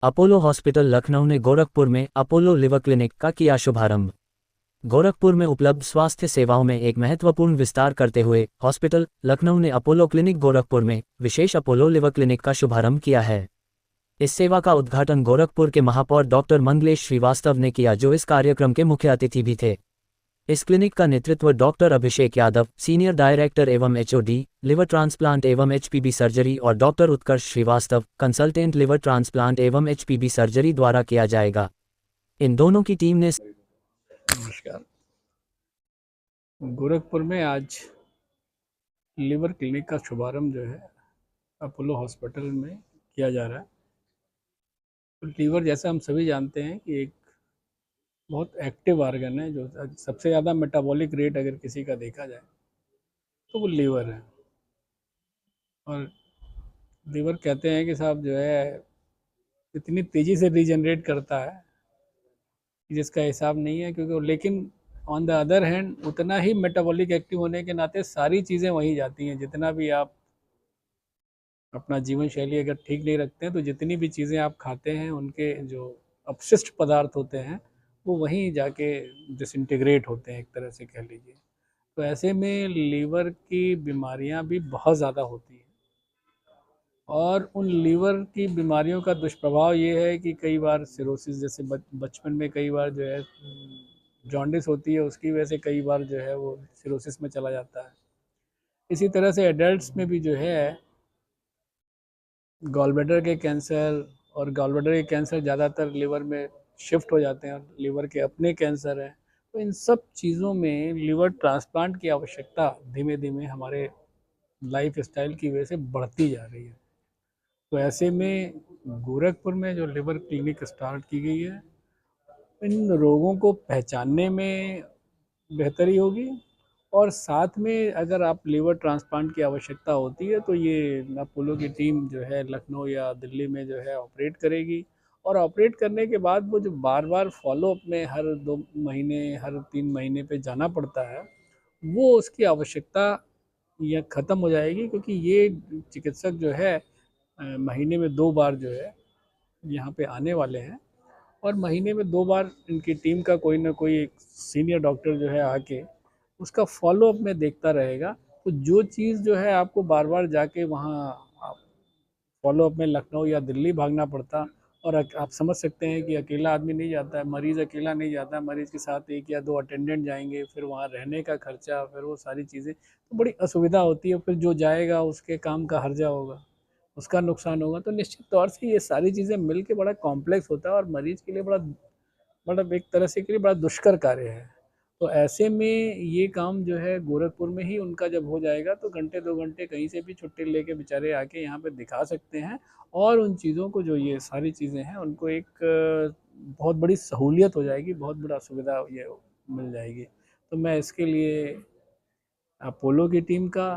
Apollo hospital Lucknow ने गोरखपुर में Apollo liver clinic का किया शुभारंभ। गोरखपुर में उपलब्ध स्वास्थ्य सेवाओं में एक महत्वपूर्ण विस्तार करते हुए हॉस्पिटल लखनऊ ने अपोलो क्लिनिक गोरखपुर में विशेष अपोलो लिवर क्लिनिक का शुभारंभ किया है। इस सेवा का उद्घाटन गोरखपुर के महापौर डॉक्टर मंगलेश श्रीवास्तव ने किया, जो इस कार्यक्रम के मुख्य अतिथि भी थे। इस क्लिनिक का नेतृत्व doctor Abhishek Yadav, senior director एवं एचओडी लिवर ट्रांसप्लांट एवं एचपीबी सर्जरी, और डॉक्टर उत्कर्ष श्रीवास्तव, कंसल्टेंट लिवर ट्रांसप्लांट एवं एचपीबी सर्जरी द्वारा किया जाएगा। इन दोनों की टीम ने नमस्कार। गोरखपुर में आज लिवर क्लिनिक का शुभारंभ जो है अपोलो हॉस्पिटल में किया जा रहा है। तो लीवर, जैसा हम सभी जानते हैं कि एक बहुत एक्टिव ऑर्गन है, जो सबसे ज़्यादा मेटाबॉलिक रेट अगर किसी का देखा जाए तो वो लीवर है। और लीवर कहते हैं कि साहब जो है इतनी तेज़ी से रीजनरेट करता है कि जिसका हिसाब नहीं है, क्योंकि लेकिन ऑन द अदर हैंड उतना ही मेटाबॉलिक एक्टिव होने के नाते सारी चीज़ें वहीं जाती हैं। जितना भी आप अपना जीवन शैली अगर ठीक नहीं रखते हैं तो जितनी भी चीज़ें आप खाते हैं उनके जो अपशिष्ट पदार्थ होते हैं वो वहीं जाके डिसइंटीग्रेट होते हैं, एक तरह से कह लीजिए। तो ऐसे में लीवर की बीमारियां भी बहुत ज़्यादा होती हैं, और उन लीवर की बीमारियों का दुष्प्रभाव ये है कि कई बार सिरोसिस, जैसे बचपन में कई बार जो है जॉन्डिस होती है, उसकी वजह से कई बार जो है वो सिरोसिस में चला जाता है। इसी तरह से एडल्ट्स में भी जो है गॉल ब्लैडर के कैंसर, और गॉल ब्लैडर के कैंसर ज़्यादातर लिवर में शिफ्ट हो जाते हैं, और लिवर के अपने कैंसर हैं। तो इन सब चीज़ों में लिवर ट्रांसप्लांट की आवश्यकता धीमे धीमे हमारे लाइफ स्टाइल की वजह से बढ़ती जा रही है। तो ऐसे में गोरखपुर में जो लिवर क्लिनिक स्टार्ट की गई है, इन रोगों को पहचानने में बेहतरी होगी, और साथ में अगर आप लिवर ट्रांसप्लांट की आवश्यकता होती है तो ये अपोलो की टीम जो है लखनऊ या दिल्ली में जो है ऑपरेट करेगी। और ऑपरेट करने के बाद वो जो बार बार फॉलोअप में हर 2 महीने, हर 3 महीने पे जाना पड़ता है, वो उसकी आवश्यकता यह ख़त्म हो जाएगी, क्योंकि ये चिकित्सक जो है महीने में 2 बार जो है यहाँ पे आने वाले हैं। और महीने में 2 बार इनकी टीम का कोई ना कोई एक सीनियर डॉक्टर जो है आके उसका फॉलोअप में देखता रहेगा। तो जो चीज़ जो है आपको बार बार जाके वहाँ फॉलोअप में लखनऊ या दिल्ली भागना पड़ता, और आप समझ सकते हैं कि अकेला आदमी नहीं जाता है, मरीज़ अकेला नहीं जाता है, मरीज़ के साथ 1 या 2 अटेंडेंट जाएंगे, फिर वहाँ रहने का खर्चा, फिर वो सारी चीज़ें, तो बड़ी असुविधा होती है। फिर जो जाएगा उसके काम का हर्जा होगा, उसका नुकसान होगा। तो निश्चित तौर से ये सारी चीज़ें मिल के बड़ा कॉम्प्लेक्स होता है, और मरीज़ के लिए बड़ा, मतलब एक तरह से के लिए बड़ा दुष्कर कार्य है। तो ऐसे में ये काम जो है गोरखपुर में ही उनका जब हो जाएगा तो घंटे 2 घंटे कहीं से भी छुट्टी लेके बेचारे आके यहाँ पे दिखा सकते हैं, और उन चीज़ों को, जो ये सारी चीज़ें हैं, उनको एक बहुत बड़ी सहूलियत हो जाएगी, बहुत बड़ा सुविधा ये मिल जाएगी। तो मैं इसके लिए अपोलो की टीम का,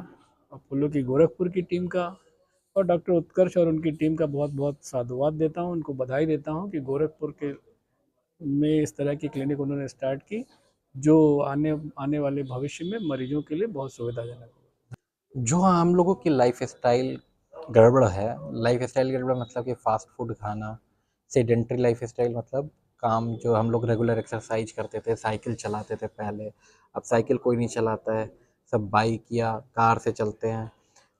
अपोलो की गोरखपुर की टीम का, और डॉक्टर उत्कर्ष और उनकी टीम का बहुत बहुत साधुवाद देता हूँ, उनको बधाई देता हूँ कि गोरखपुर के में इस तरह की क्लिनिक उन्होंने स्टार्ट की, जो आने आने वाले भविष्य में मरीजों के लिए बहुत सुविधाजनक हो। जो हम लोगों की लाइफ स्टाइल गड़बड़ है। लाइफ स्टाइल गड़बड़ मतलब कि फास्ट फूड खाना, सेडेंट्री लाइफ स्टाइल मतलब काम, जो हम लोग रेगुलर एक्सरसाइज करते थे, साइकिल चलाते थे पहले, अब साइकिल कोई नहीं चलाता है, सब बाइक या कार से चलते हैं,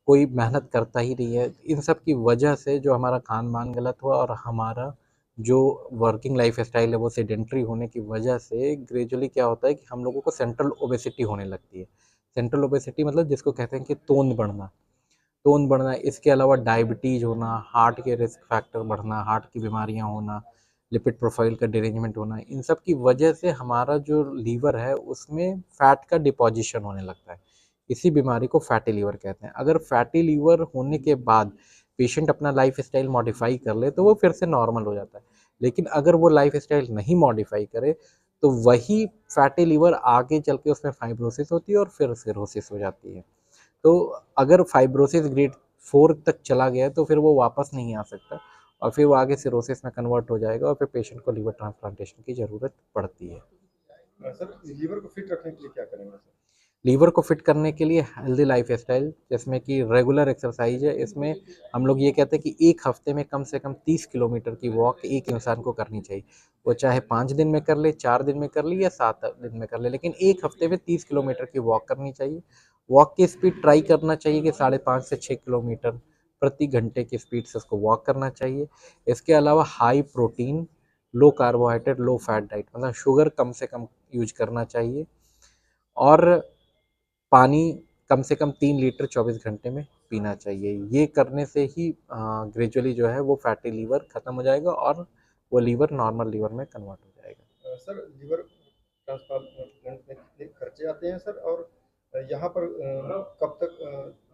कोई मेहनत करता ही नहीं है। इन सब की वजह से जो हमारा खान पान गलत हुआ, और हमारा जो वर्किंग लाइफ स्टाइल है वो सेडेंट्री होने की वजह से ग्रेजुअली क्या होता है कि हम लोगों को सेंट्रल ओबेसिटी होने लगती है। सेंट्रल ओबेसिटी मतलब जिसको कहते हैं कि तोंद बढ़ना। तोंद बढ़ना, इसके अलावा डायबिटीज़ होना, हार्ट के रिस्क फैक्टर बढ़ना, हार्ट की बीमारियां होना, लिपिड प्रोफाइल का डिरेंजमेंट होना, इन सब की वजह से हमारा जो लीवर है उसमें फैट का डिपोजिशन होने लगता है। इसी बीमारी को फैटी लीवर कहते हैं। अगर फैटी लीवर होने के बाद पेशेंट अपना लाइफ स्टाइल मॉडिफाई कर ले तो वो फिर से नॉर्मल हो जाता है। लेकिन अगर वो लाइफ स्टाइल नहीं मॉडिफाई करे तो वही फैटी लीवर आगे चल के उसमें फाइब्रोसिस होती है और फिर सिरोसिस हो जाती है। तो अगर फाइब्रोसिस ग्रेड 4 तक चला गया है तो फिर वो वापस नहीं आ सकता, और फिर वो आगे सिरोसिस में कन्वर्ट हो जाएगा, और फिर पेशेंट को लीवर ट्रांसप्लांटेशन की ज़रूरत पड़ती है। सर, लीवर को फिट रखने के लिए क्या करेंगे सर? लीवर को फिट करने के लिए हेल्दी लाइफ स्टाइल जिसमें कि रेगुलर एक्सरसाइज है। इसमें हम लोग ये कहते हैं कि एक हफ्ते में कम से कम 30 किलोमीटर की वॉक एक इंसान को करनी चाहिए। वो चाहे 5 दिन में कर ले, 4 दिन में कर ले या 7 दिन में कर ले, लेकिन एक हफ्ते में 30 किलोमीटर की वॉक करनी चाहिए। वॉक की स्पीड ट्राई करना चाहिए कि 5.5 से 6 किलोमीटर प्रति घंटे की स्पीड से उसको वॉक करना चाहिए। इसके अलावा हाई प्रोटीन, लो कार्बोहाइड्रेट, लो फैट डाइट, मतलब शुगर कम से कम यूज करना चाहिए। और पानी कम से कम 3 लीटर 24 घंटे में पीना चाहिए। ये करने से ही ग्रेजुअली जो है वो फैटी लीवर खत्म हो जाएगा और वो लीवर नॉर्मल लीवर में कन्वर्ट हो जाएगा। सर लीवर ट्रांसप्लांट में कितने खर्चे आते हैं सर, और यहाँ पर कब तक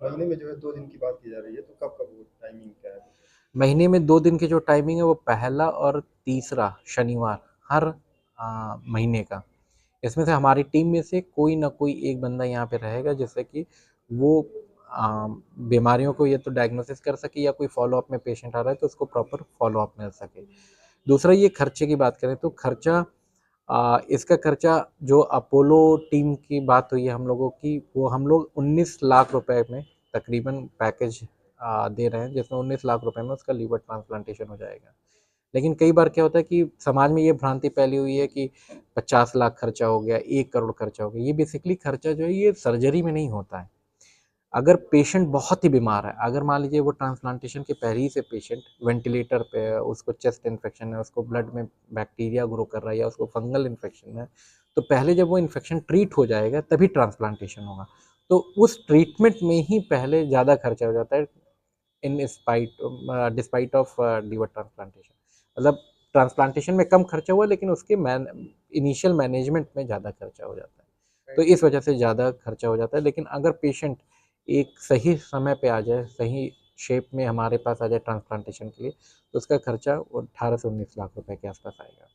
महीने में जो है 2 दिन की बात की जा रही है, तो कब कब वो टाइमिंग क्या है? महीने में 2 दिन की जो टाइमिंग है वो पहला और तीसरा शनिवार हर महीने का। इसमें से हमारी टीम में से कोई ना कोई एक बंदा यहाँ पे रहेगा जिससे कि वो बीमारियों को ये तो डायग्नोसिस कर सके या कोई फॉलो अप में पेशेंट आ रहा है तो उसको प्रॉपर फॉलो अप मिल सके। दूसरा ये खर्चे की बात करें तो खर्चा, इसका खर्चा जो अपोलो टीम की बात हुई है हम लोगों की, वो हम लोग 19 लाख रुपए में तकरीबन पैकेज दे रहे हैं, जिसमें 19 लाख रुपए में उसका लीवर ट्रांसप्लांटेशन हो जाएगा। लेकिन कई बार क्या होता है कि समाज में ये भ्रांति फैली हुई है कि 50 लाख खर्चा हो गया, 1 करोड़ खर्चा हो गया। ये बेसिकली खर्चा जो है ये सर्जरी में नहीं होता है। अगर पेशेंट बहुत ही बीमार है, अगर मान लीजिए वो ट्रांसप्लांटेशन के पहले ही से पेशेंट वेंटिलेटर पे है, उसको चेस्ट इन्फेक्शन है, उसको ब्लड में बैक्टीरिया ग्रो कर रहा है या उसको फंगल इन्फेक्शन है, तो पहले जब वो इन्फेक्शन ट्रीट हो जाएगा तभी ट्रांसप्लांटेशन होगा। तो उस ट्रीटमेंट में ही पहले ज़्यादा खर्चा हो जाता है in spite despite of liver transplantation. मतलब ट्रांसप्लांटेशन में कम खर्चा हुआ लेकिन उसके इनिशियल मैनेजमेंट में ज़्यादा खर्चा हो जाता है, तो इस वजह से ज़्यादा खर्चा हो जाता है। लेकिन अगर पेशेंट एक सही समय पे आ जाए, सही शेप में हमारे पास आ जाए ट्रांसप्लांटेशन के लिए, तो उसका खर्चा वो 18 से 19 लाख रुपए के आसपास आएगा।